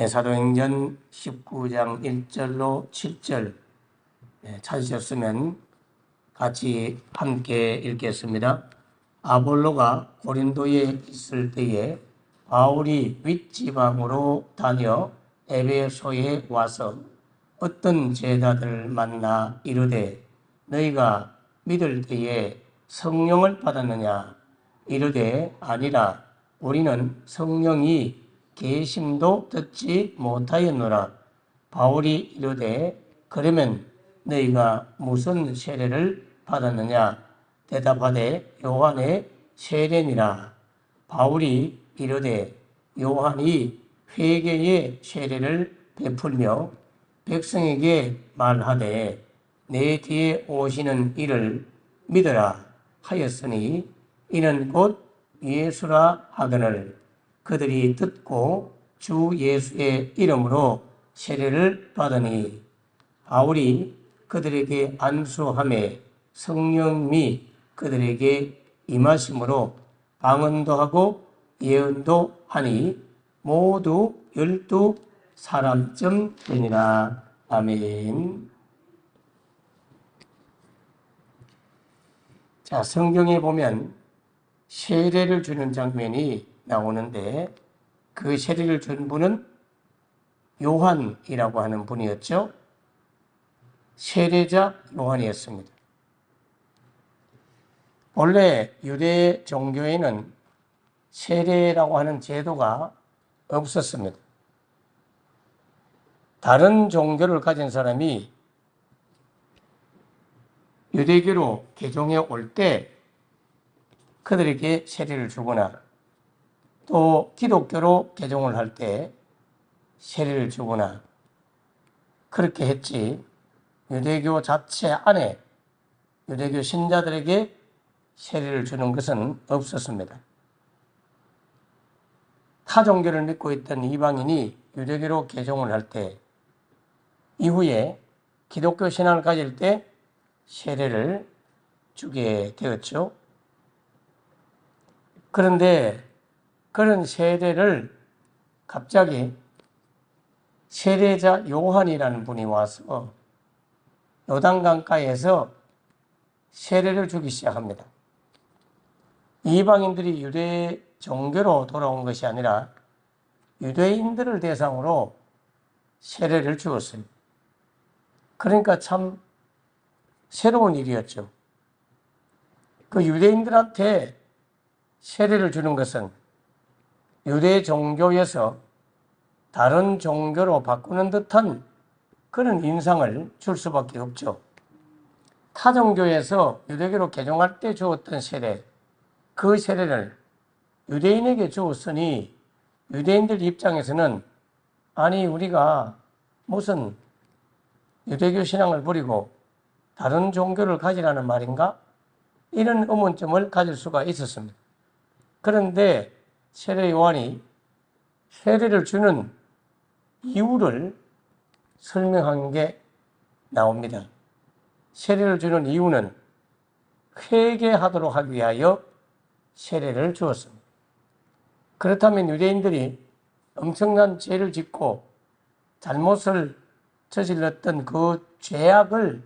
사도행전 19장 1절로 7절 찾으셨으면 같이 함께 읽겠습니다. 아볼로가 고린도에 있을 때에 바울이 윗지방으로 다녀 에베소에 와서 어떤 제자들을 만나 이르되 너희가 믿을 때에 성령을 받았느냐? 이르되 아니라 우리는 성령이 계심도 듣지 못하였노라. 바울이 이르되 그러면 너희가 무슨 세례를 받았느냐? 대답하되 요한의 세례니라. 바울이 이르되 요한이 회개의 세례를 베풀며 백성에게 말하되 내 뒤에 오시는 이를 믿으라 하였으니 이는 곧 예수라 하거늘 그들이 듣고 주 예수의 이름으로 세례를 받으니 바울이 그들에게 안수하매 성령이 그들에게 임하심으로 방언도 하고 예언도 하니 모두 12사람쯤 되니라. 아멘. 자, 성경에 보면 세례를 주는 장면이 나오는데 그 세례를 준 분은 요한이라고 하는 분이었죠. 세례자 요한이었습니다. 원래 유대 종교에는 세례라고 하는 제도가 없었습니다. 다른 종교를 가진 사람이 유대교로 개종해 올 때 그들에게 세례를 주거나 또 기독교로 개종을 할 때 세례를 주거나 그렇게 했지 유대교 자체 안에 유대교 신자들에게 세례를 주는 것은 없었습니다. 타 종교를 믿고 있던 이방인이 유대교로 개종을 할 때 이후에 기독교 신앙을 가질 때 세례를 주게 되었죠. 그런데 그런 세례를 갑자기 세례자 요한이라는 분이 와서 요단강가에서 세례를 주기 시작합니다. 이방인들이 유대 종교로 돌아온 것이 아니라 유대인들을 대상으로 세례를 주었어요. 그러니까 참 새로운 일이었죠. 그 유대인들한테 세례를 주는 것은 유대 종교에서 다른 종교로 바꾸는 듯한 그런 인상을 줄 수밖에 없죠. 타 종교에서 유대교로 개종할 때 주었던 세례, 그 세례를 유대인에게 주었으니 유대인들 입장에서는 아니 우리가 무슨 유대교 신앙을 버리고 다른 종교를 가지라는 말인가? 이런 의문점을 가질 수가 있었습니다. 그런데 세례 요한이 세례를 주는 이유를 설명한 게 나옵니다. 세례를 주는 이유는 회개하도록 하기 위하여 세례를 주었습니다. 그렇다면 유대인들이 엄청난 죄를 짓고 잘못을 저질렀던 그 죄악을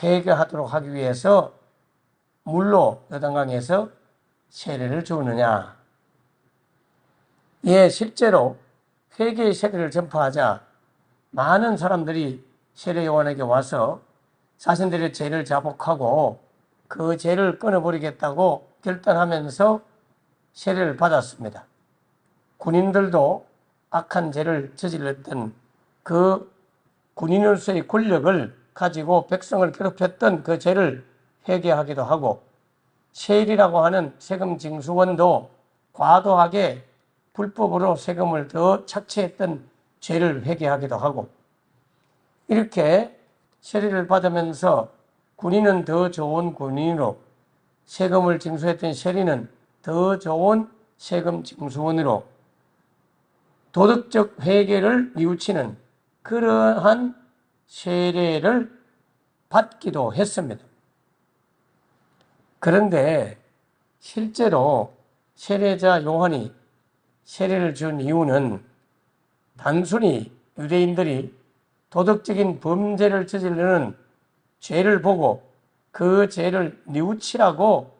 회개하도록 하기 위해서 물로 요단강에서 세례를 주느냐? 예, 실제로 회개의 세례를 전파하자 많은 사람들이 세례 요한에게 와서 자신들의 죄를 자복하고 그 죄를 끊어버리겠다고 결단하면서 세례를 받았습니다. 군인들도 악한 죄를 저질렀던 그 군인으로서의 권력을 가지고 백성을 괴롭혔던 그 죄를 회개하기도 하고 세일이라고 하는 세금 징수원도 과도하게 불법으로 세금을 더 착취했던 죄를 회개하기도 하고 이렇게 세례를 받으면서 군인은 더 좋은 군인으로 세금을 징수했던 세리는 더 좋은 세금 징수원으로 도덕적 회개를 뉘우치는 그러한 세례를 받기도 했습니다. 그런데 실제로 세례자 요한이 세례를 준 이유는 단순히 유대인들이 도덕적인 범죄를 저지르는 죄를 보고 그 죄를 뉘우치라고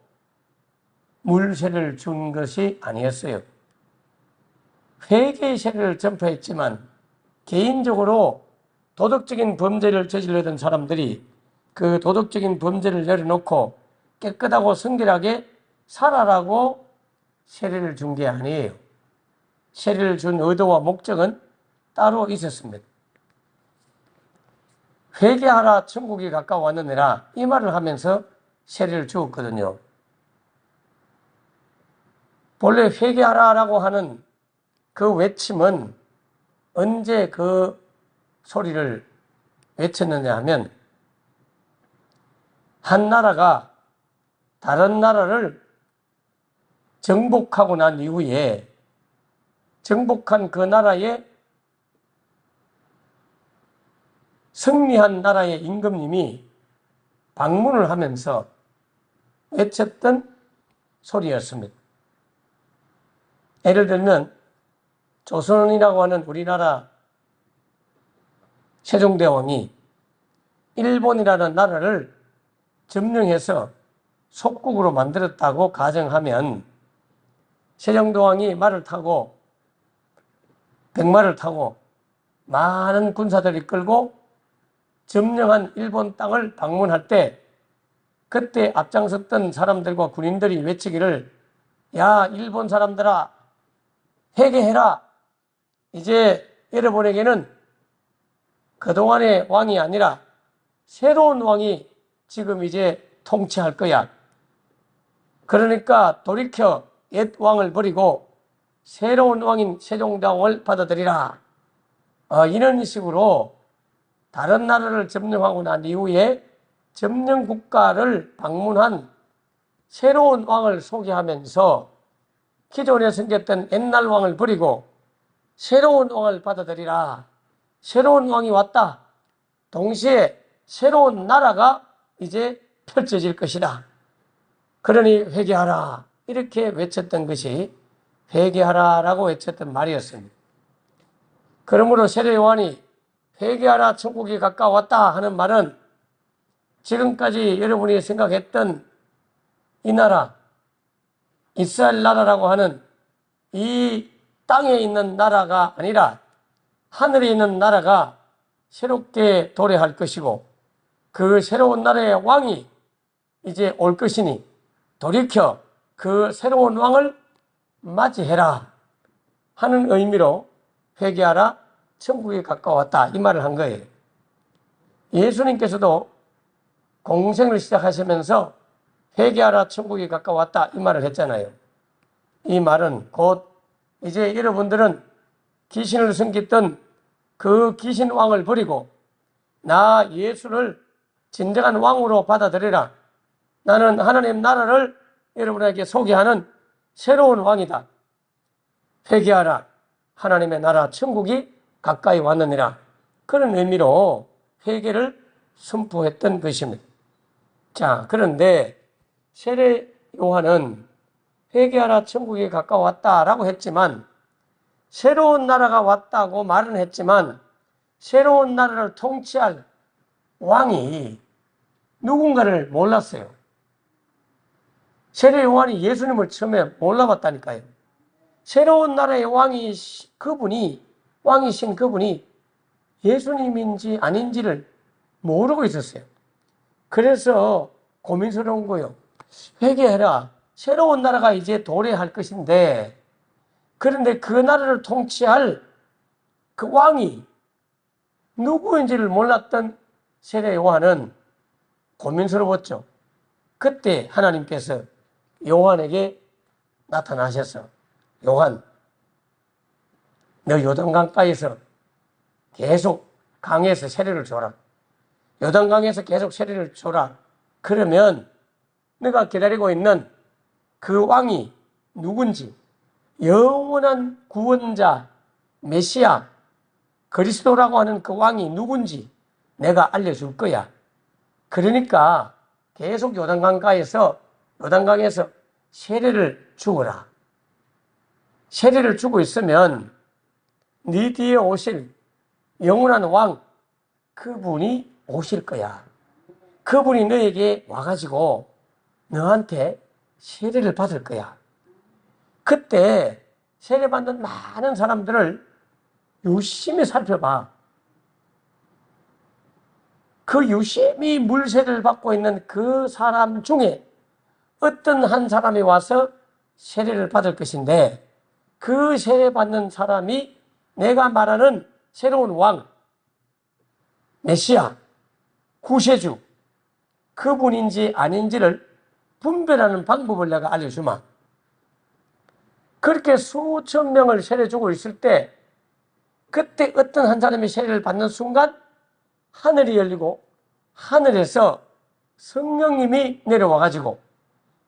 물세를 준 것이 아니었어요. 회개의 세례를 전파했지만 개인적으로 도덕적인 범죄를 저지르던 사람들이 그 도덕적인 범죄를 내려놓고 깨끗하고 성결하게 살아라고 세례를 준 게 아니에요. 세례를 준 의도와 목적은 따로 있었습니다. 회개하라 천국이 가까워왔느니라 이 말을 하면서 세례를 주었거든요. 본래 회개하라라고 하는 그 외침은 언제 그 소리를 외쳤느냐 하면 한 나라가 다른 나라를 정복하고 난 이후에 정복한 그 나라에 승리한 나라의 임금님이 방문을 하면서 외쳤던 소리였습니다. 예를 들면 조선이라고 하는 우리나라 세종대왕이 일본이라는 나라를 점령해서 속국으로 만들었다고 가정하면 세종대왕이 말을 타고 백마를 타고 많은 군사들을 끌고 점령한 일본 땅을 방문할 때 그때 앞장섰던 사람들과 군인들이 외치기를 야 일본 사람들아 회개해라. 이제 여러분에게는 그동안의 왕이 아니라 새로운 왕이 지금 이제 통치할 거야. 그러니까 돌이켜 옛 왕을 버리고 새로운 왕인 세종대왕을 받아들이라. 이런 식으로 다른 나라를 점령하고 난 이후에 점령 국가를 방문한 새로운 왕을 소개하면서 기존에 생겼던 옛날 왕을 버리고 새로운 왕을 받아들이라. 새로운 왕이 왔다. 동시에 새로운 나라가 이제 펼쳐질 것이다. 그러니 회개하라. 이렇게 외쳤던 것이 회개하라라고 외쳤던 말이었습니다. 그러므로 세례 요한이 회개하라 천국이 가까웠다 하는 말은 지금까지 여러분이 생각했던 이 나라 이스라엘 나라라고 하는 이 땅에 있는 나라가 아니라 하늘에 있는 나라가 새롭게 도래할 것이고 그 새로운 나라의 왕이 이제 올 것이니 돌이켜 그 새로운 왕을 맞이해라 하는 의미로 회개하라 천국이 가까웠다 이 말을 한 거예요. 예수님께서도 공생을 시작하시면서 회개하라 천국이 가까웠다 이 말을 했잖아요. 이 말은 곧 이제 여러분들은 귀신을 섬겼던 그 귀신 왕을 버리고 나 예수를 진정한 왕으로 받아들이라. 나는 하나님 나라를 여러분에게 소개하는 새로운 왕이다. 회개하라. 하나님의 나라 천국이 가까이 왔느니라. 그런 의미로 회개를 선포했던 것입니다. 자, 그런데 세례 요한은 회개하라 천국이 가까웠다라고 했지만 새로운 나라가 왔다고 말은 했지만 새로운 나라를 통치할 왕이 누군가를 몰랐어요. 세례 요한이 예수님을 처음에 몰라봤다니까요. 새로운 나라의 왕이 왕이신 그분이 예수님인지 아닌지를 모르고 있었어요. 그래서 고민스러운 거예요. 회개해라. 새로운 나라가 이제 도래할 것인데 그런데 그 나라를 통치할 그 왕이 누구인지를 몰랐던 세례 요한은 고민스러웠죠. 그때 하나님께서 요한에게 나타나셔서 요한, 너 요단강가에서 계속 강에서 세례를 줘라. 요단강에서 계속 세례를 줘라. 그러면 내가 기다리고 있는 그 왕이 누군지 영원한 구원자 메시아 그리스도라고 하는 그 왕이 누군지 내가 알려줄 거야. 그러니까 계속 요단강에서 세례를 주어라. 세례를 주고 있으면 네 뒤에 오실 영원한 왕, 그분이 오실 거야. 그분이 너에게 와가지고 너한테 세례를 받을 거야. 그때 세례받는 많은 사람들을 유심히 살펴봐. 그 유심히 물세례를 받고 있는 그 사람 중에 어떤 한 사람이 와서 세례를 받을 것인데, 그 세례받는 사람이 내가 말하는 새로운 왕, 메시아, 구세주, 그분인지 아닌지를 분별하는 방법을 내가 알려주마. 그렇게 수천 명을 세례 주고 있을 때, 그때 어떤 한 사람이 세례를 받는 순간 하늘이 열리고 하늘에서 성령님이 내려와가지고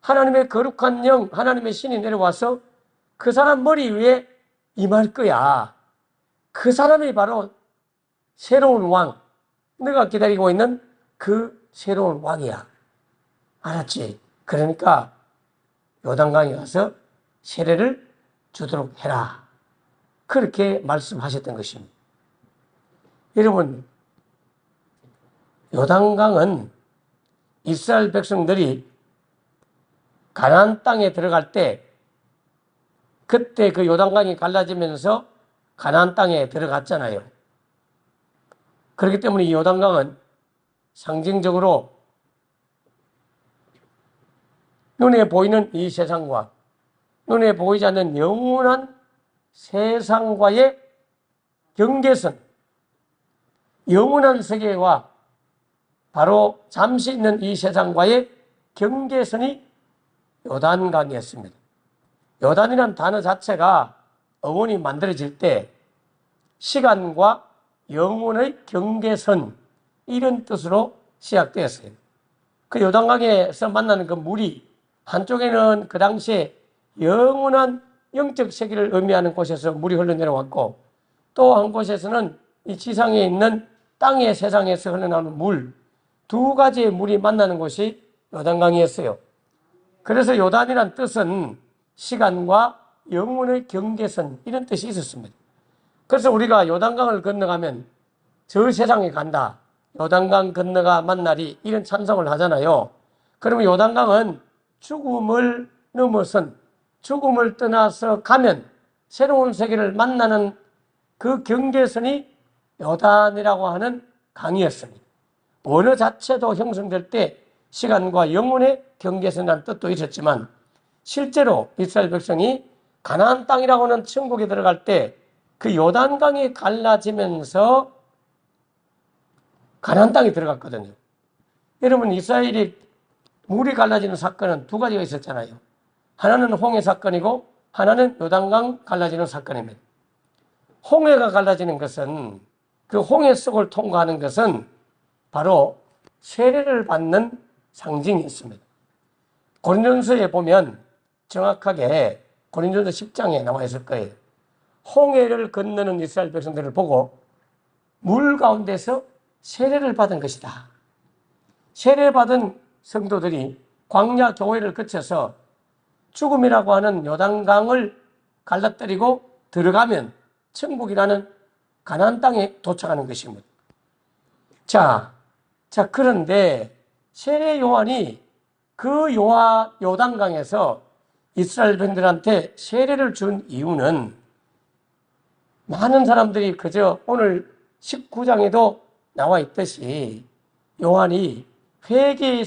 하나님의 거룩한 영, 하나님의 신이 내려와서 그 사람 머리 위에 임할 거야. 그 사람이 바로 새로운 왕, 내가 기다리고 있는 그 새로운 왕이야. 알았지? 그러니까 요단강에 가서 세례를 주도록 해라. 그렇게 말씀하셨던 것입니다. 여러분, 요단강은 이스라엘 백성들이 가나안 땅에 들어갈 때, 그때 그 요단강이 갈라지면서 가나안 땅에 들어갔잖아요. 그렇기 때문에 이 요단강은 상징적으로 눈에 보이는 이 세상과 눈에 보이지 않는 영원한 세상과의 경계선, 영원한 세계와 바로 잠시 있는 이 세상과의 경계선이 요단강이었습니다. 요단이라는 단어 자체가 어원이 만들어질 때 시간과 영혼의 경계선, 이런 뜻으로 시작되었어요. 그 요단강에서 만나는 그 물이 한쪽에는 그 당시에 영원한 영적 세계를 의미하는 곳에서 물이 흘러내려왔고, 또 한 곳에서는 이 지상에 있는 땅의 세상에서 흘러나오는 물, 두 가지의 물이 만나는 곳이 요단강이었어요. 그래서 요단이란 뜻은 시간과 영혼의 경계선, 이런 뜻이 있었습니다. 그래서 우리가 요단강을 건너가면 저 세상에 간다, 요단강 건너가 만나리, 이런 찬송을 하잖아요. 그러면 요단강은 죽음을 넘어선, 죽음을 떠나서 가면 새로운 세계를 만나는 그 경계선이 요단이라고 하는 강이었습니다. 언어 자체도 형성될 때 시간과 영혼의 경계선이라는 뜻도 있었지만, 실제로 이스라엘 백성이 가나안 땅이라고 하는 천국에 들어갈 때 그 요단강이 갈라지면서 가나안 땅에 들어갔거든요. 여러분, 이스라엘이 물이 갈라지는 사건은 두 가지가 있었잖아요. 하나는 홍해 사건이고 하나는 요단강 갈라지는 사건입니다. 홍해가 갈라지는 것은, 그 홍해 속을 통과하는 것은 바로 세례를 받는 상징이었습니다. 고린도전서에 보면 정확하게 고린도전서 10장에 나와 있을 거예요. 홍해를 건너는 이스라엘 백성들을 보고 물 가운데서 세례를 받은 것이다. 세례받은 성도들이 광야 교회를 거쳐서 죽음이라고 하는 요단강을 갈라뜨리고 들어가면 천국이라는 가나안 땅에 도착하는 것입니다. 자, 그런데 세례 요한이 그 요단강에서 이스라엘 백성들한테 세례를 준 이유는, 많은 사람들이 그저 오늘 19장에도 나와 있듯이 요한이 회개의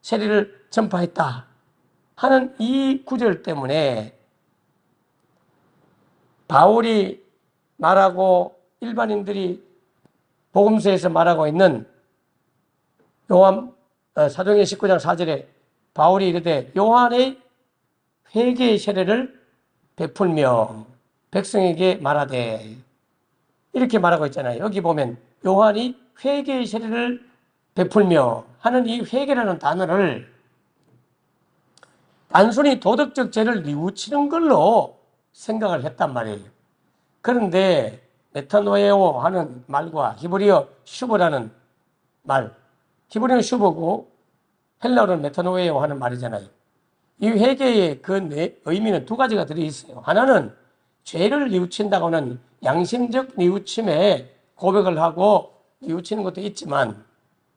세례를 전파했다 하는 이 구절 때문에 바울이 말하고 일반인들이 복음서에서 말하고 있는 요한 사도행전 19장 4절에 바울이 이르되 요한의 회개의 세례를 베풀며 백성에게 말하되, 이렇게 말하고 있잖아요. 여기 보면 요한이 회개의 세례를 베풀며 하는 이 회개라는 단어를 단순히 도덕적 죄를 뉘우치는 걸로 생각을 했단 말이에요. 그런데 메타노에오 하는 말과 히브리어 슈버라는 말, 히브리어는 슈버고 헬라어는 메타노에오 하는 말이잖아요. 이 회개의 그 의미는 두 가지가 들어있어요. 하나는 죄를 뉘우친다고 하는 양심적 뉘우침에 고백을 하고 뉘우치는 것도 있지만,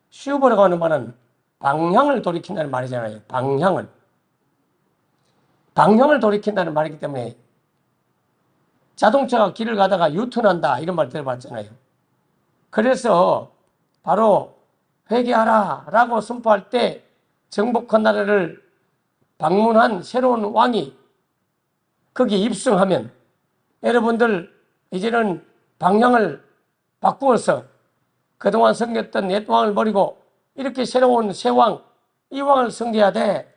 슈버라고 하는 말은 방향을 돌이킨다는 말이잖아요. 방향을 돌이킨다는 말이기 때문에 자동차가 길을 가다가 유턴한다 이런 말 들어봤잖아요. 그래서 바로 회개하라 라고 선포할 때 정복한 나라를 방문한 새로운 왕이 거기에 입성하면 여러분들 이제는 방향을 바꾸어서 그동안 섬겼던 옛 왕을 버리고 이렇게 새로운 새 왕, 이 왕을 섬겨야 돼.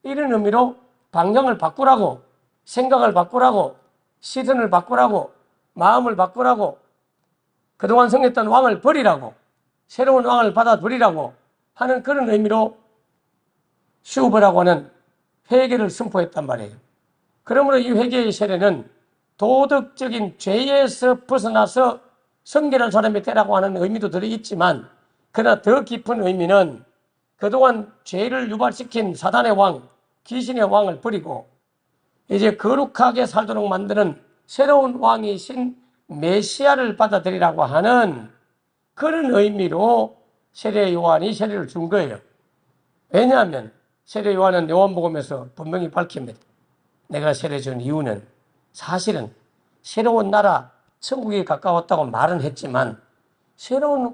이런 의미로 방향을 바꾸라고, 생각을 바꾸라고, 시선을 바꾸라고, 마음을 바꾸라고, 그동안 섬겼던 왕을 버리라고, 새로운 왕을 받아들이라고 하는 그런 의미로 슈브라고 하는 회개를 선포했단 말이에요. 그러므로 이 회개의 세례는 도덕적인 죄에서 벗어나서 섬기는 사람이 되라고 하는 의미도 들어있지만, 그러나 더 깊은 의미는 그동안 죄를 유발시킨 사단의 왕, 귀신의 왕을 버리고 이제 거룩하게 살도록 만드는 새로운 왕이신 메시아를 받아들이라고 하는 그런 의미로 세례 요한이 세례를 준 거예요. 왜냐하면 세례 요한은 요한복음에서 분명히 밝힙니다. 내가 세례 준 이유는 사실은 새로운 나라, 천국에 가까웠다고 말은 했지만 새로운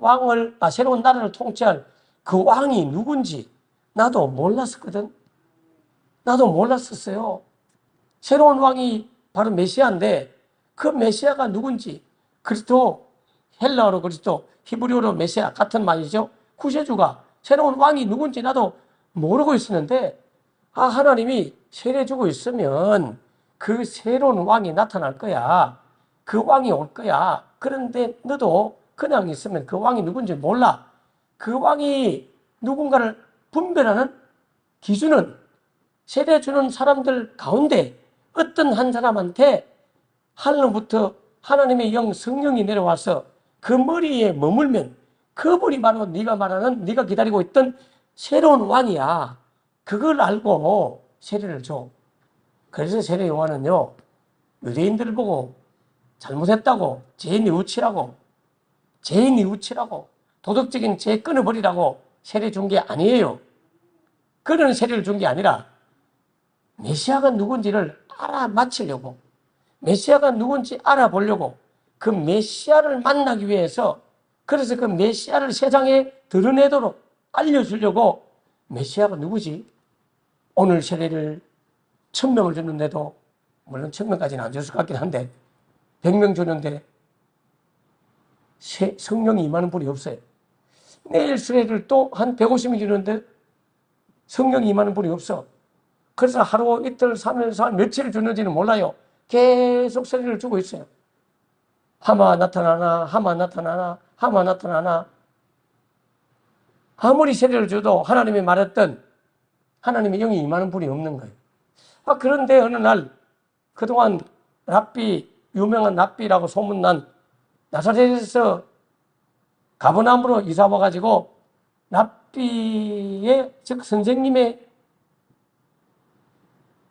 나라를 통치할 그 왕이 누군지 나도 몰랐었거든. 나도 몰랐었어요. 새로운 왕이 바로 메시아인데 그 메시아가 누군지, 그리스도, 헬라어로 그리스도, 히브리어로 메시아 같은 말이죠. 구세주가 새로운 왕이 누군지 나도 모르고 있었는데 하나님이 세례 주고 있으면 그 새로운 왕이 나타날 거야. 그 왕이 올 거야. 그런데 너도 그냥 있으면 그 왕이 누군지 몰라. 그 왕이 누군가를 분별하는 기준은 세례 주는 사람들 가운데 어떤 한 사람한테 하늘로부터 하나님의 영 성령이 내려와서 그 머리에 머물면 그분이 바로 네가 말하는, 네가 기다리고 있던 새로운 왕이야. 그걸 알고 세례를 줘. 그래서 세례 요한은요, 유대인들을 보고 잘못했다고, 죄 뉘우치라고, 도덕적인 죄 끊어버리라고 세례 준 게 아니에요. 그런 세례를 준 게 아니라 메시아가 누군지를 알아맞히려고, 메시아가 누군지 알아보려고, 그 메시아를 만나기 위해서, 그래서 그 메시아를 세상에 드러내도록 알려주려고, 메시아가 누구지? 오늘 세례를 1000명을 줬는데도, 물론 1000명까지는 안 줬을 것 같긴 한데 100명 줬는데 성령이 임하는 분이 없어요. 내일 세례를 또 한 150명 주는데 성령이 임하는 분이 없어. 그래서 하루, 이틀, 3일, 4일, 며칠 주는지는 몰라요. 계속 세례를 주고 있어요. 하마 나타나나. 아무리 세례를 줘도 하나님이 말했던 하나님의 영이 임하는 분이 없는 거예요. 그런데 어느 날 그동안 유명한 랍비라고 소문난 나사렛에서 가버나움으로 이사 와가지고 랍비의, 즉 선생님의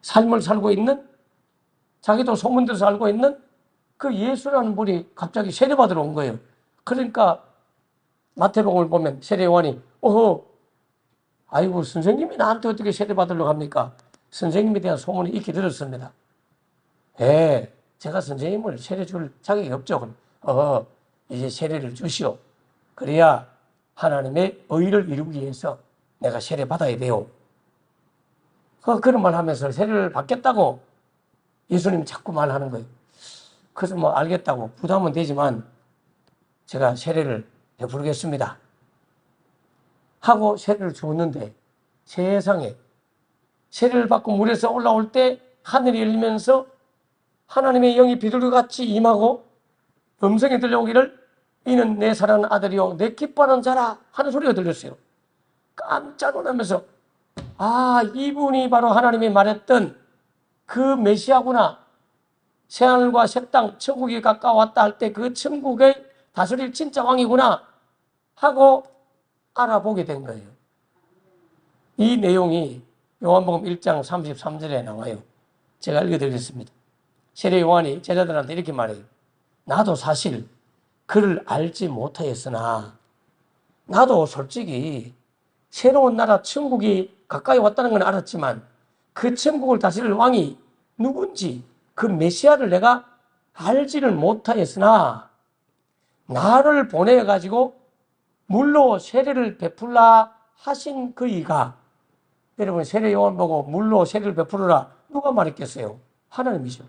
삶을 살고 있는, 자기도 소문들어서 알고 있는 그 예수라는 분이 갑자기 세례받으러 온 거예요. 그러니까 마태복음을 보면 세례 요한이 아이고 선생님이 나한테 어떻게 세례받으려고 합니까? 선생님에 대한 소문이 익히 들었습니다. 제가 선생님을 세례 줄 자격이 없죠. 그럼 이제 세례를 주시오. 그래야 하나님의 의를 이루기 위해서 내가 세례 받아야 돼요. 그런 말 하면서 세례를 받겠다고 예수님이 자꾸 말하는 거예요. 그래서 뭐 알겠다고, 부담은 되지만 제가 세례를 베풀겠습니다 하고 세례를 주었는데, 세상에 세례를 받고 물에서 올라올 때 하늘이 열리면서 하나님의 영이 비둘기같이 임하고 음성이 들려오기를 이는 내 사랑하는 아들이요 내 기뻐하는 자라 하는 소리가 들렸어요. 깜짝 놀라면서 이분이 바로 하나님이 말했던 그 메시아구나. 새하늘과 새 땅, 천국이 가까웠다 할 때 그 천국의 다스릴 진짜 왕이구나 하고 알아보게 된 거예요. 이 내용이 요한복음 1장 33절에 나와요. 제가 읽어드리겠습니다. 세례 요한이 제자들한테 이렇게 말해요. 나도 사실 그를 알지 못하였으나 나도 솔직히 새로운 나라 천국이 가까이 왔다는 건 알았지만 그 천국을 다스릴 왕이 누군지 그 메시아를 내가 알지를 못하였으나 나를 보내가지고 물로 세례를 베풀라 하신 그 이가, 여러분 세례 요한 보고 물로 세례를 베풀으라 누가 말했겠어요? 하나님이죠.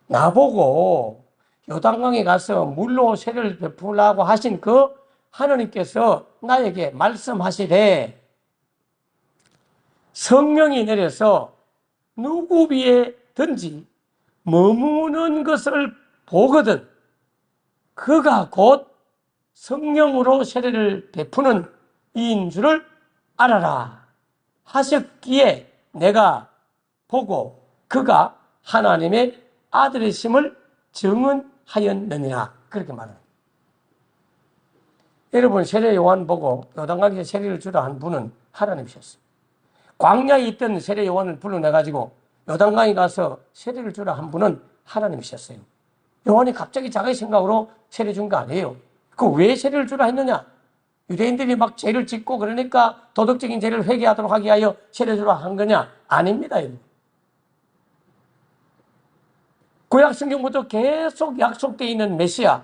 나보고 요단강에 가서 물로 세례를 베풀라고 하신 그 하나님께서 나에게 말씀하시되 성령이 내려서 누구 위에든지 머무는 것을 보거든 그가 곧 성령으로 세례를 베푸는 이인 줄을 알아라 하셨기에 내가 보고 그가 하나님의 아들이심을 증언하였느니라. 그렇게 말합니다. 여러분 세례 요한 보고 요단강에 세례를 주라 한 분은 하나님이셨어요. 광야에 있던 세례 요한을 불러내가지고 요단강에 가서 세례를 주라 한 분은 하나님이셨어요. 요한이 갑자기 자기 생각으로 세례 준 거 아니에요. 그 왜 세례를 주라 했느냐? 유대인들이 막 죄를 짓고 그러니까 도덕적인 죄를 회개하도록 하기 위하여 세례 주라 한 거냐? 아닙니다. 여러분. 구약 성경부터 계속 약속되어 있는 메시아,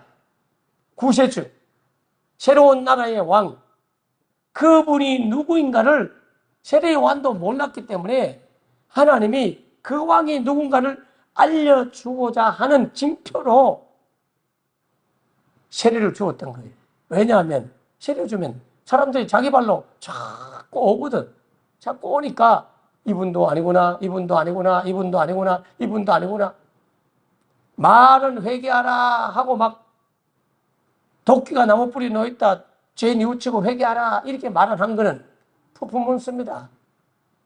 구세주, 새로운 나라의 왕, 그분이 누구인가를 세례 요한도 몰랐기 때문에 하나님이 그 왕이 누군가를 알려주고자 하는 징표로 세례를 주었던 거예요. 왜냐하면 세례를 주면 사람들이 자기 발로 자꾸 오거든. 자꾸 오니까 이분도 아니구나, 이분도 아니구나, 이분도 아니구나, 이분도 아니구나. 말은 회개하라 하고 막 도끼가 나무 뿌리 놓였다, 죄 뉘우치고 회개하라 이렇게 말을 한 거는 푸푸문습니다.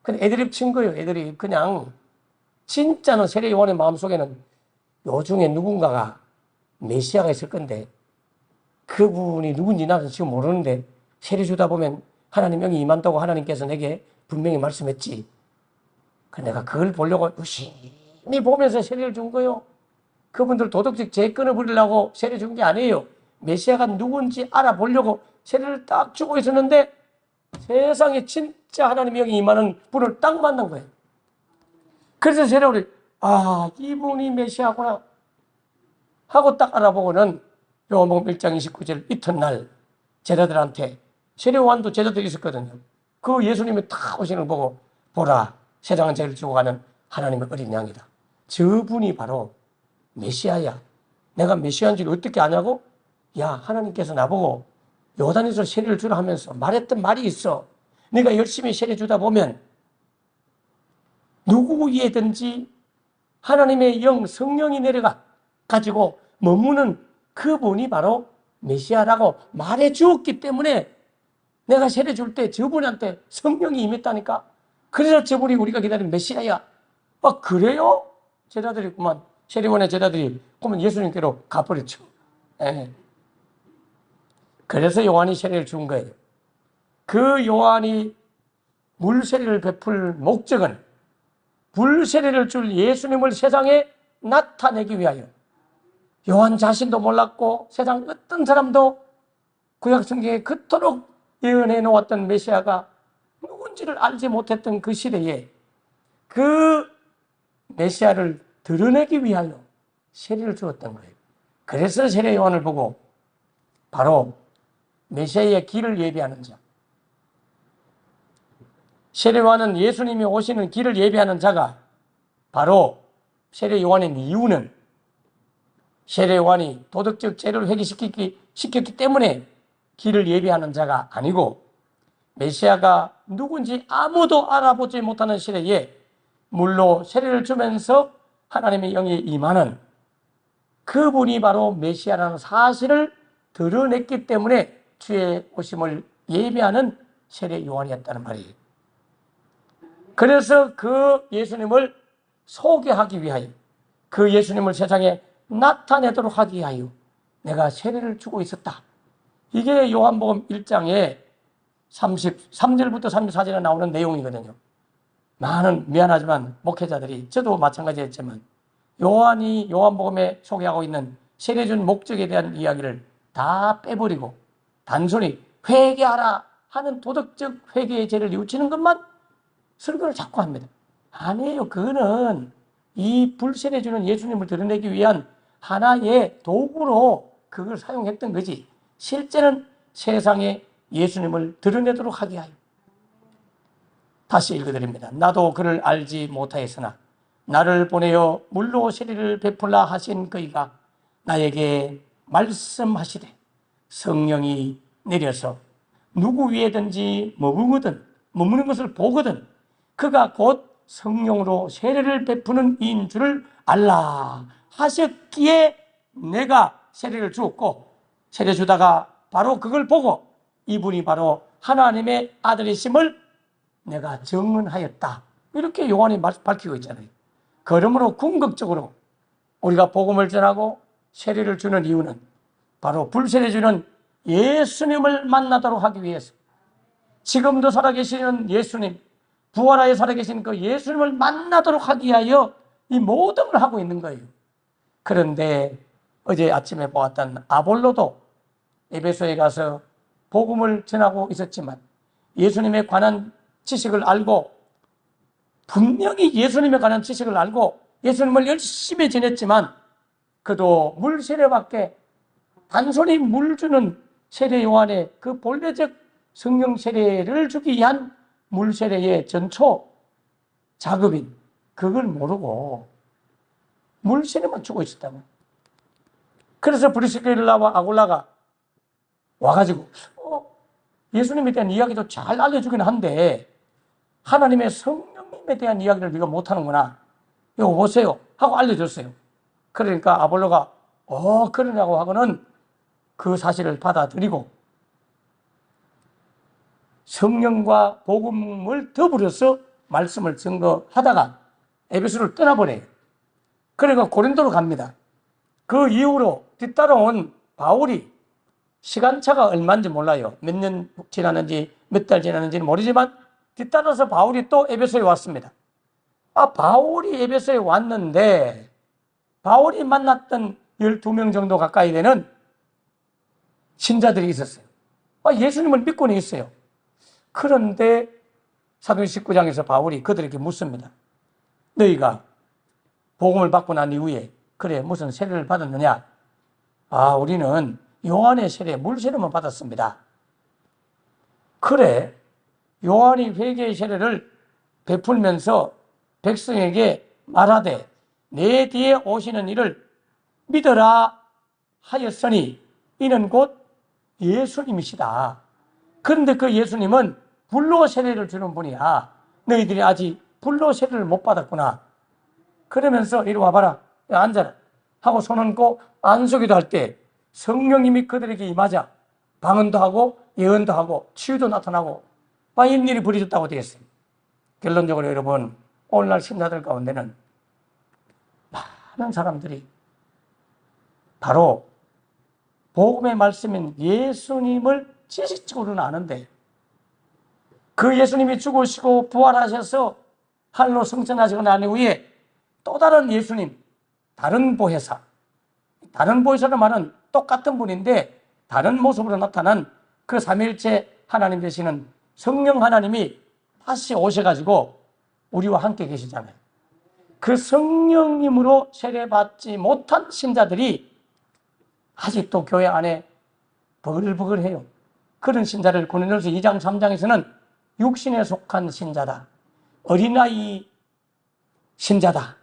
근데 애드립 친 거예요. 애드립. 그냥 진짜는 세례 요한의 마음속에는 요 중에 누군가가 메시아가 있을 건데 그분이 누군지 나는 지금 모르는데 세례 주다 보면 하나님 영이 임한다고 하나님께서 내게 분명히 말씀했지. 내가 그걸 보려고 유심히 보면서 세례를 준 거예요. 그분들 도덕적 죄 끊어버리려고 세례 준 게 아니에요. 메시아가 누군지 알아보려고 세례를 딱 주고 있었는데 세상에 진짜 하나님의 영이 임하는 분을 딱 만난 거예요. 그래서 세례를 이분이 메시아구나 하고 딱 알아보고는 요한복음 1장 29절 이튿날 제자들한테 세례 요한도 제자들이 있었거든요. 그 예수님이 딱 오시는 걸 보고 보라 세상은 죄를 지고 가는 하나님의 어린 양이다. 저분이 바로 메시아야. 내가 메시아인 줄 어떻게 아냐고? 야, 하나님께서 나보고 요단에서 세례를 주라 하면서 말했던 말이 있어. 네가 열심히 세례 주다 보면 누구 위에든지 하나님의 영 성령이 내려가 가지고 머무는 그분이 바로 메시아라고 말해 주었기 때문에 내가 세례 줄 때 저분한테 성령이 임했다니까. 그래서 저분이 우리가 기다리는 메시아야. 그래요? 제자들이 그만 세례원의 제자들이 그러면 예수님께로 가버렸죠. 그래서 요한이 세례를 준 거예요. 그 요한이 물세례를 베풀 목적은 물세례를 줄 예수님을 세상에 나타내기 위하여. 요한 자신도 몰랐고 세상 어떤 사람도 구약 성경에 그토록 예언해 놓았던 메시아가 누군지를 알지 못했던 그 시대에 그 메시아를 드러내기 위하여 세례를 주었던 거예요. 그래서 세례 요한을 보고 바로 메시아의 길을 예비하는 자. 세례 요한은 예수님이 오시는 길을 예비하는 자가 바로 세례 요한인 이유는 세례 요한이 도덕적 죄를 회개시켰기 때문에 길을 예비하는 자가 아니고 메시아가 누군지 아무도 알아보지 못하는 시대에 물로 세례를 주면서 하나님의 영이 임하는 그분이 바로 메시아라는 사실을 드러냈기 때문에 주의 오심을 예비하는 세례 요한이었다는 말이에요. 그래서 그 예수님을 소개하기 위하여 그 예수님을 세상에 나타내도록 하기 위하여 내가 세례를 주고 있었다. 이게 요한복음 1장에 33절부터 34절에 나오는 내용이거든요. 많은 미안하지만 목회자들이 저도 마찬가지였지만 요한이 요한복음에 소개하고 있는 세례 준 목적에 대한 이야기를 다 빼버리고 단순히 회개하라 하는 도덕적 회개의 죄를 뉘우치는 것만 설교를 자꾸 합니다. 아니에요. 그거는 이 불세례 주는 예수님을 드러내기 위한 하나의 도구로 그걸 사용했던 거지, 실제는 세상에 예수님을 드러내도록 하게 하여. 다시 읽어드립니다. 나도 그를 알지 못하였으나 나를 보내어 물로 세례를 베풀라 하신 그이가 나에게 말씀하시되 성령이 내려서 누구 위에든지 머무는 것을 보거든 그가 곧 성령으로 세례를 베푸는 이인 줄을 알라 하셨기에 내가 세례를 주었고, 세례 주다가 바로 그걸 보고 이분이 바로 하나님의 아들이심을 내가 증언하였다. 이렇게 요한이 밝히고 있잖아요. 그러므로 궁극적으로 우리가 복음을 전하고 세례를 주는 이유는 바로 불세례 주는 예수님을 만나도록 하기 위해서, 지금도 살아계시는 예수님, 부활하여 살아계신 그 예수님을 만나도록 하기 위하여 이 모든 걸 하고 있는 거예요. 그런데 어제 아침에 보았던 아볼로도 에베소에 가서 복음을 전하고 있었지만 예수님에 관한 지식을 알고, 분명히 예수님에 관한 지식을 알고 예수님을 열심히 전했지만 그도 물 세례밖에, 단순히 물 주는 세례 요한의 그 본래적 성령 세례를 주기 위한 물 세례의 전초 작업인 그걸 모르고 물 세례만 주고 있었다면, 그래서 브리스길라와 아굴라가 와가지고 예수님에 대한 이야기도 잘 알려주긴 한데 하나님의 성령님에 대한 이야기를 네가 못하는구나, 이거 보세요 하고 알려줬어요. 그러니까 아볼로가 그러냐고 하고는 그 사실을 받아들이고 성령과 복음을 더불어서 말씀을 증거하다가 에베소를 떠나버려요. 그러니까 고린도로 갑니다. 그 이후로 뒤따라온 바울이, 시간차가 얼마인지 몰라요. 몇 년 지났는지 몇 달 지났는지는 모르지만 뒤따라서 바울이 또 에베소에 왔습니다. 바울이 에베소에 왔는데 바울이 만났던 12명 정도 가까이 되는 신자들이 있었어요. 예수님을 믿고는 있어요. 그런데 사도행전 19장에서 바울이 그들에게 묻습니다. 너희가 복음을 받고 난 이후에 그래 무슨 세례를 받았느냐? 우리는 요한의 세례, 물 세례만 받았습니다. 그래, 요한이 회개의 세례를 베풀면서 백성에게 말하되 내 뒤에 오시는 이를 믿어라 하였으니 이는 곧 예수님이시다. 그런데 그 예수님은 불로 세례를 주는 분이야. 너희들이 아직 불로 세례를 못 받았구나. 그러면서 이리 와봐라, 앉아라 하고 손 얹고 안수기도 할 때 성령님이 그들에게 임하자 방언도 하고 예언도 하고 치유도 나타나고 이런 일이 벌어졌다고 되어 있어요. 결론적으로 여러분, 오늘날 신자들 가운데는 많은 사람들이 바로 복음의 말씀인 예수님을 지식적으로는 아는데 그 예수님이 죽으시고 부활하셔서 하늘로 승천하시고 난 이후에 또 다른 예수님, 다른 보혜사, 다른 보혜사는 말은 똑같은 분인데 다른 모습으로 나타난 그 삼위일체 하나님 되시는 성령 하나님이 다시 오셔가지고 우리와 함께 계시잖아요. 그 성령님으로 세례받지 못한 신자들이 아직도 교회 안에 버글버글해요. 그런 신자를 고린도전서 2장 3장에서는 육신에 속한 신자다, 어린아이 신자다,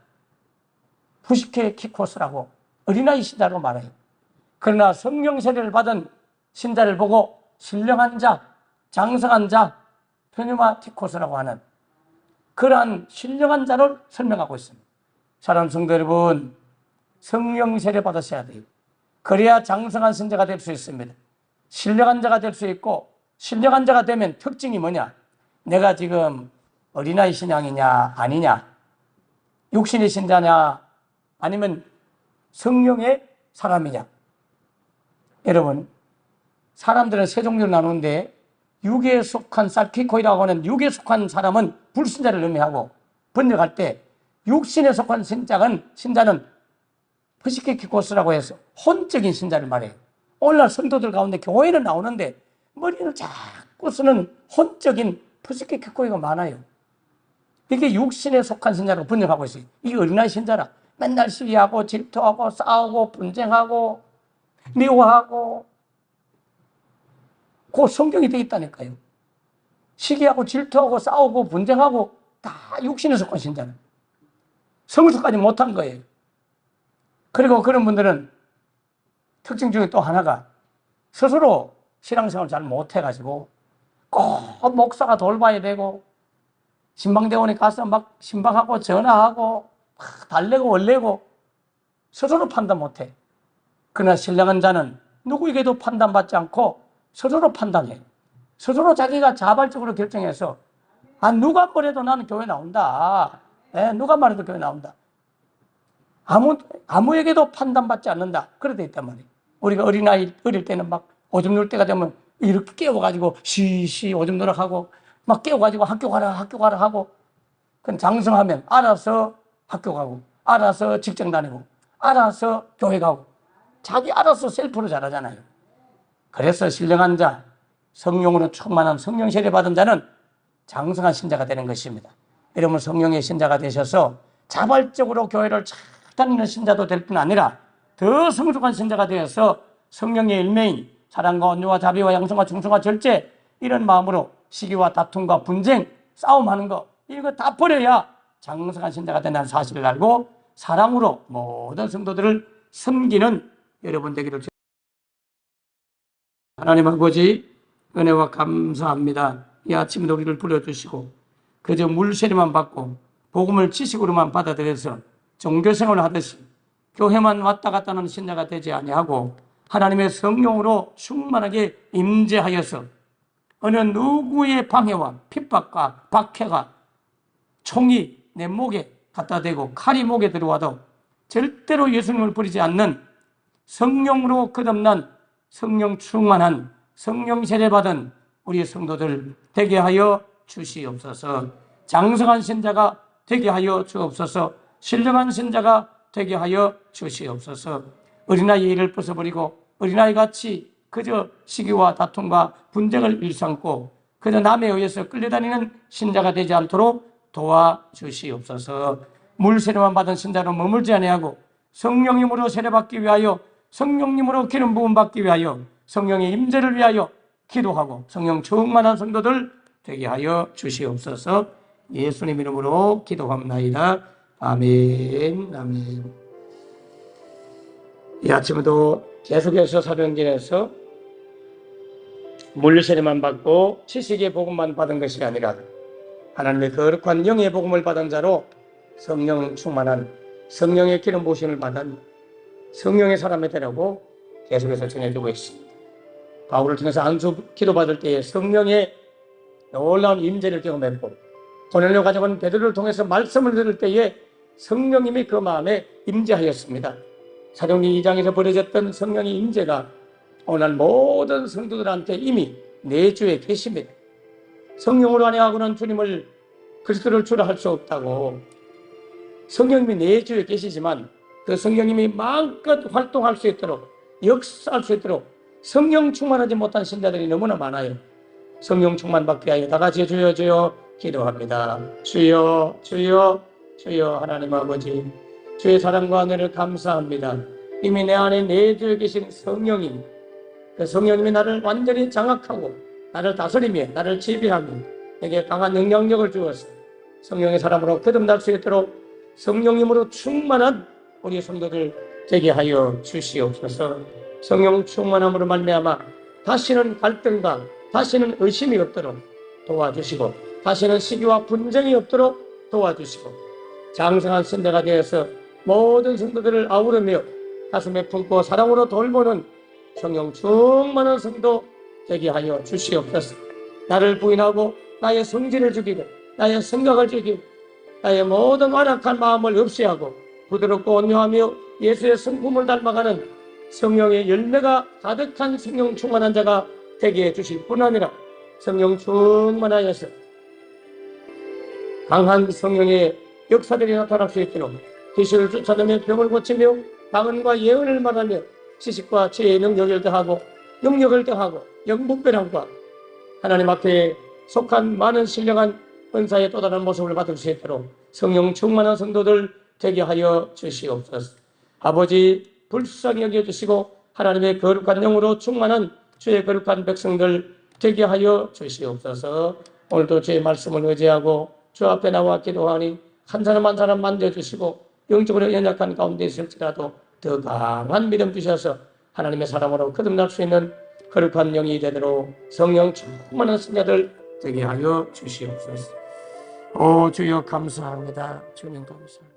푸시케 키코스라고 어린아이 신자로 말해요. 그러나 성령 세례를 받은 신자를 보고 신령한 자, 장성한 자, 페뉴마티코스라고 하는 그러한 신령한 자를 설명하고 있습니다. 사랑하는 성도 여러분, 성령 세례 받으셔야 돼요. 그래야 장성한 신자가 될 수 있습니다. 신령한 자가 될 수 있고, 신령한 자가 되면 특징이 뭐냐? 내가 지금 어린아이 신앙이냐 아니냐, 육신의 신자냐 아니면 성령의 사람이냐. 여러분, 사람들은 세 종류로 나누는데 육에 속한 살키코이라고 하는 육에 속한 사람은 불신자를 의미하고, 번역할 때 육신에 속한 신자는 프시케키코스라고 해서 혼적인 신자를 말해요. 오늘날 성도들 가운데 교회는 나오는데 머리는 자꾸 쓰는 혼적인 프시케키코가 많아요. 이게 육신에 속한 신자라고 분석하고 있어요. 이게 어린아이 신자라. 맨날 시기하고 질투하고 싸우고 분쟁하고 미워하고 그 성경이 되어 있다니까요. 시기하고 질투하고 싸우고 분쟁하고 다 육신에 속한 신자는 성수까지 못한 거예요. 그리고 그런 분들은 특징 중에 또 하나가 스스로 신앙생활을 잘 못해가지고 꼭 목사가 돌봐야 되고 신방대원에 가서 막 신방하고 전화하고 막 달래고 원래고 스스로 판단 못해. 그러나 신령한 자는 누구에게도 판단받지 않고 스스로 판단해. 스스로 자기가 자발적으로 결정해서 누가 뭐래도 나는 교회 나온다. 누가 말해도 교회 나온다. 아무에게도 판단받지 않는다. 그래 돼 있단 말이에요. 우리가 어릴 때는 막 오줌 누울 때가 되면 이렇게 깨워가지고 시시 오줌 누락 하고 막 깨워가지고 학교 가라 하고 그건 장성하면 알아서 학교 가고 알아서 직장 다니고 알아서 교회 가고 자기 알아서 셀프로 잘하잖아요. 그래서 신령한 자, 성령으로 충만한 성령 세례 받은 자는 장성한 신자가 되는 것입니다. 여러분 성령의 신자가 되셔서 자발적으로 교회를 잘 다니는 신자도 될 뿐 아니라 더 성숙한 신자가 되어서 성령의 열매인 사랑과 온유와 자비와 양성과 충성과 절제 이런 마음으로 시기와 다툼과 분쟁, 싸움하는 거 이거 다 버려야 장성한 신자가 된다는 사실을 알고 사랑으로 모든 성도들을 섬기는 여러분 되기를 하나님 아버지 은혜와 감사합니다. 이 아침에도 우리를 불러주시고 그저 물세례만 받고 복음을 지식으로만 받아들여서 종교생활을 하듯이 교회만 왔다 갔다 하는 신자가 되지 아니하고 하나님의 성령으로 충만하게 임재하여서 어느 누구의 방해와 핍박과 박해가 총이 내 목에 갖다 대고 칼이 목에 들어와도 절대로 예수님을 버리지 않는 성령으로 거듭난 성령 충만한 성령 세례받은 우리 성도들 되게 하여 주시옵소서. 장성한 신자가 되게 하여 주옵소서. 신령한 신자가 되게 하여 주시옵소서. 어린아이의 일을 벗어버리고 어린아이같이 그저 시기와 다툼과 분쟁을 일삼고 그저 남에 의해서 끌려다니는 신자가 되지 않도록 도와주시옵소서. 물세례만 받은 신자로 머물지 아니하고 성령님으로 세례받기 위하여 성령님으로 기름 부음 받기 위하여 성령의 임재를 위하여 기도하고 성령 충만한 성도들 되게 하여 주시옵소서. 예수님 이름으로 기도합나이다. 아멘. 아멘. 이 아침에도 계속해서 사도행전에서 물세례만 받고 지식의 복음만 받은 것이 아니라 하나님의 거룩한 영의 복음을 받은 자로 성령 충만한 성령의 기름 부으심을 받은 성령의 사람이 되라고 계속해서 전해주고 있습니다. 바울을 통해서 안수 기도받을 때에 성령의 놀라운 임재를 경험했고 고넬료 가족은 베드로를 통해서 말씀을 들을 때에 성령님이 그 마음에 임재하였습니다. 사도행전 2장에서 벌어졌던 성령의 임재가 오늘 모든 성도들한테 이미 내주에 계십니다. 성령으로 안에하고는 주님을 그리스도를 주라 할 수 없다고 성령님이 내주에 계시지만 그 성령님이 마음껏 활동할 수 있도록 역사할 수 있도록 성령 충만하지 못한 신자들이 너무나 많아요. 성령 충만 받게 하여 다 같이 주여 주여 기도합니다. 주여 주여 주여 하나님 아버지 주의 사랑과 은혜를 감사합니다. 이미 내 안에 내주에 계신 성령님 그 성령님이 나를 완전히 장악하고 나를 다스리며 나를 지배하며 내게 강한 영향력을 주어서 성령의 사람으로 거듭날 수 있도록 성령님으로 충만한 우리 성도들 되게 하여 주시옵소서. 성령 충만함으로 말미암아 다시는 갈등과 다시는 의심이 없도록 도와주시고 다시는 시기와 분쟁이 없도록 도와주시고 장성한 신자가 되어서 모든 성도들을 아우르며 가슴에 품고 사랑으로 돌보는 성령 충만한 성도 되게 하여 주시옵소서. 나를 부인하고 나의 성질을 죽이고 나의 생각을 죽이고 나의 모든 완악한 마음을 없애하고 부드럽고 온유하며 예수의 성품을 닮아가는 성령의 열매가 가득한 성령 충만한 자가 되게 해주실 뿐 아니라 성령 충만하여서 강한 성령의 역사들이 나타날 수 있도록 귀신을 쫓아내며 병을 고치며 방언과 예언을 말하며 지식과 지혜의 능력을 더하고 영역을 더하고 영분별함과 하나님 앞에 속한 많은 신령한 은사의 또 다른 모습을 받을 수 있도록 성령 충만한 성도들 되게 하여 주시옵소서. 아버지 불쌍히 여겨주시고 하나님의 거룩한 영으로 충만한 주의 거룩한 백성들 되게 하여 주시옵소서. 오늘도 주의 말씀을 의지하고 주 앞에 나와 기도하니 한 사람 한 사람 만져주시고 영적으로 연약한 가운데 있을지라도 더 강한 믿음 주셔서 하나님의 사람으로 거듭날 수 있는 거룩한 영이 되도록 성령 충만한 신자들 되게 하여 주시옵소서. 오 주여 감사합니다. 주님 감사합니다.